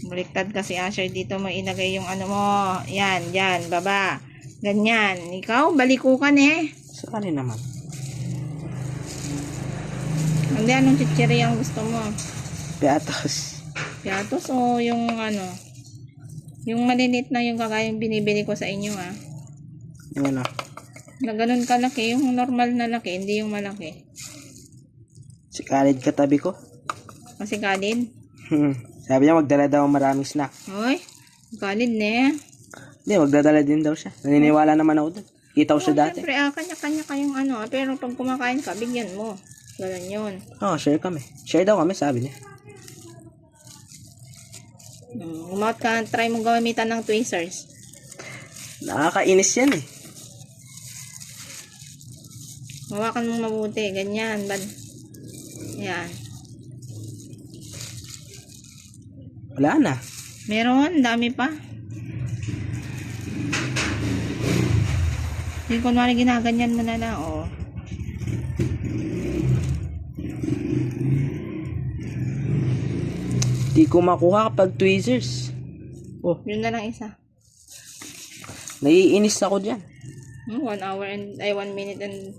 Baliktad kasi Asher, dito mo ilagay yung ano mo. Yan, yan, baba. Ganyan. Ikaw, balikukan eh. Saan naman? Hindi, anong chichiri ang gusto mo? Piatos. Piatos o yung ano? Yung maliliit na yung kagayang binibili ko sa inyo ah. Yung ano? Na ganun kalaki, yung normal na laki, hindi yung malaki. Si Khalid katabi ko. Kasi kalid. Sabi niya magdala daw maraming snack. Hoy, kalid na eh. Hindi, magdadala din daw siya. Naniniwala naman ako doon. Kita ko siya dati. Siyempre, kanya-kanya kayong ano. Pero pag kumakain ka, bigyan mo. Ganun yun. Share kami. Share daw kami, sabi niya. Umot ka, try mong gamitan ng tweezers. Nakakainis yan eh. Hawakan mong mabuti. Ganyan. Yan. Wala na. Meron, dami pa. Yung kunwari ginaganyan mo na lang, oh. Di ko makuha kapag tweezers. Oh, Yun na lang isa. naiinis ako dyan. 1 hour and 1 minute and